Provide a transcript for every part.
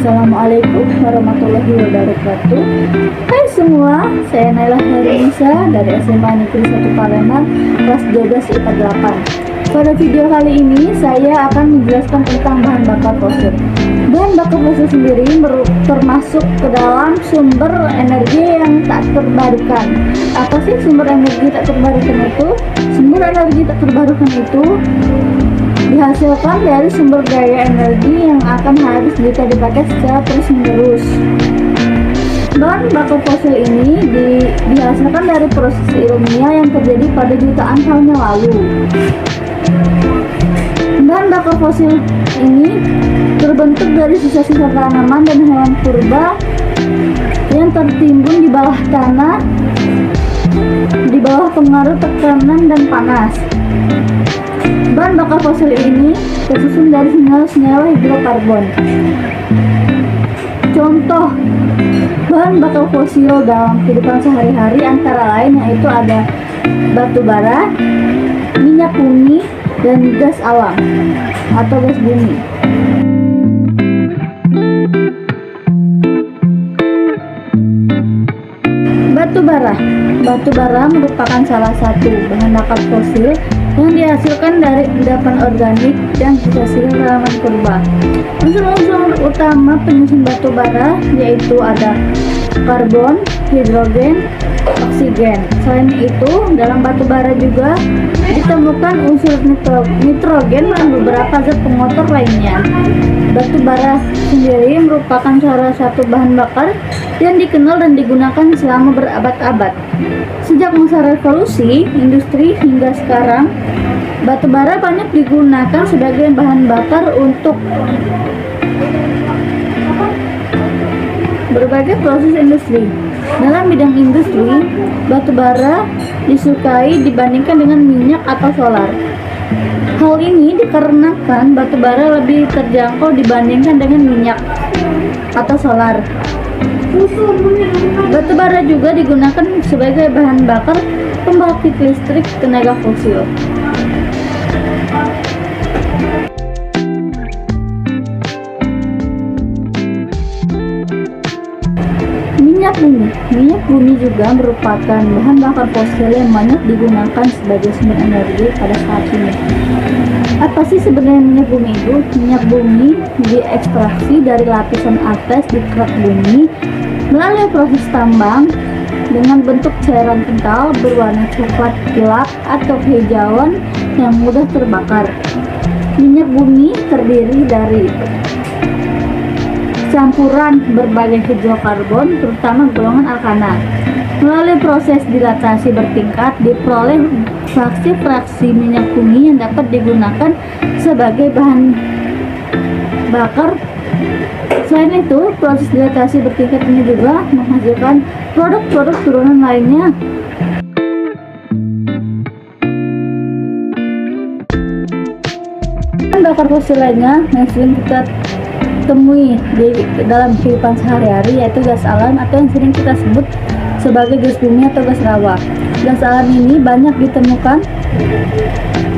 Assalamualaikum warahmatullahi wabarakatuh. Hai semua, saya Naila Harinisa dari SMA Negeri 1 Palembang, kelas 12 IPA 8. Pada video kali ini saya akan menjelaskan tentang bahan bakar fosil. Bahan bakar fosil sendiri termasuk ke dalam sumber energi yang tak terbarukan. Apa sih sumber energi tak terbarukan itu? Sumber energi tak terbarukan itu dihasilkan dari sumber daya energi yang akan habis jika dipakai secara terus-menerus. Bahan bakar fosil ini dihasilkan dari proses ilmiah yang terjadi pada jutaan tahun yang lalu. Bahan bakar fosil ini terbentuk dari sisa-sisa tanaman dan hewan purba yang tertimbun di bawah tanah di bawah pengaruh tekanan dan panas. Bahan bakar fosil ini tersusun dari senyawa-senyawa hidrokarbon. Contoh bahan bakar fosil dalam kehidupan sehari-hari antara lain yaitu ada batu bara, minyak bumi, dan gas alam atau gas bumi. Batu bara merupakan salah satu bahan bakar fosil yang dihasilkan dari endapan organik dan sisa-sisa tanaman purba. Unsur-unsur utama penyusun batu bara yaitu ada karbon, hidrogen, oksigen. Selain itu, dalam batu bara juga ditemukan unsur nitrogen dan beberapa zat pengotor lainnya. Batu bara sendiri merupakan salah satu bahan bakar yang dikenal dan digunakan selama berabad-abad. Sejak masa revolusi industri hingga sekarang, batu bara banyak digunakan sebagai bahan bakar untuk berbagai proses industri. Dalam bidang industri, batu bara disukai dibandingkan dengan minyak atau solar. Hal ini dikarenakan batu bara lebih terjangkau dibandingkan dengan minyak atau solar. Batu bara juga digunakan sebagai bahan bakar pembangkit listrik tenaga fosil. Minyak bumi juga merupakan bahan bakar fosil yang banyak digunakan sebagai sumber energi pada saat ini. Apa sih sebenarnya minyak bumi itu? Minyak bumi diekstraksi dari lapisan atas di kerak bumi melalui proses tambang dengan bentuk cairan kental berwarna coklat gelap atau kehijauan yang mudah terbakar. Minyak bumi terdiri dari campuran berbagai hidrokarbon, terutama golongan alkana. Melalui proses dilatasi bertingkat, diperoleh fraksi-fraksi minyak bumi yang dapat digunakan sebagai bahan bakar. Selain itu, proses dilatasi bertingkat ini juga menghasilkan produk-produk turunan lainnya. Bahan bakar fosil lainnya yang sering kita temui dalam kehidupan sehari-hari yaitu gas alam atau yang sering kita sebut sebagai gas bumi atau gas rawa. Gas alam ini banyak ditemukan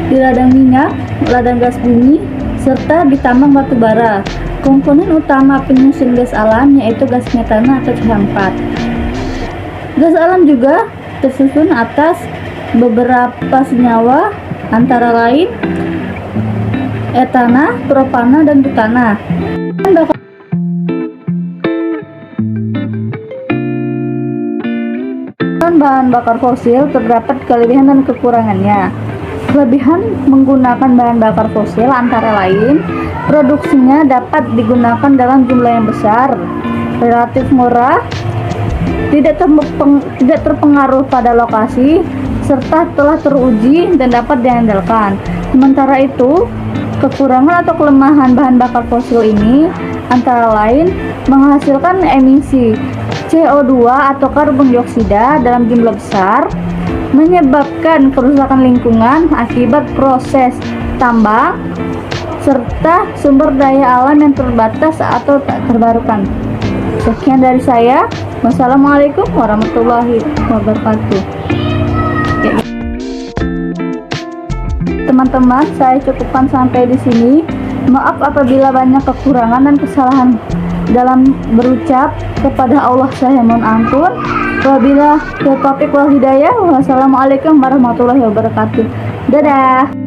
di ladang minyak, ladang gas bumi, serta di tambang batu bara. Komponen utama penyusun gas alam yaitu gas metana atau CH4. Gas alam juga tersusun atas beberapa senyawa antara lain etana, propana, dan butana. Bahan bakar fosil terdapat kelebihan dan kekurangannya. Kelebihan menggunakan bahan bakar fosil antara lain produksinya dapat digunakan dalam jumlah yang besar, relatif murah, tidak terpengaruh pada lokasi, serta telah teruji dan dapat diandalkan. Sementara itu, kekurangan atau kelemahan bahan bakar fosil ini antara lain menghasilkan emisi CO2 atau karbon dioksida dalam jumlah besar, menyebabkan kerusakan lingkungan akibat proses tambang, serta sumber daya alam yang terbatas atau tak terbarukan. Sekian dari saya. Wassalamualaikum warahmatullahi wabarakatuh. Teman-teman, saya cukupkan sampai di sini. Maaf apabila banyak kekurangan dan kesalahan dalam berucap kepada Allah saya mohon ampun. Wabillahi taufiq wal hidayah. Wassalamualaikum warahmatullahi wabarakatuh. Dadah.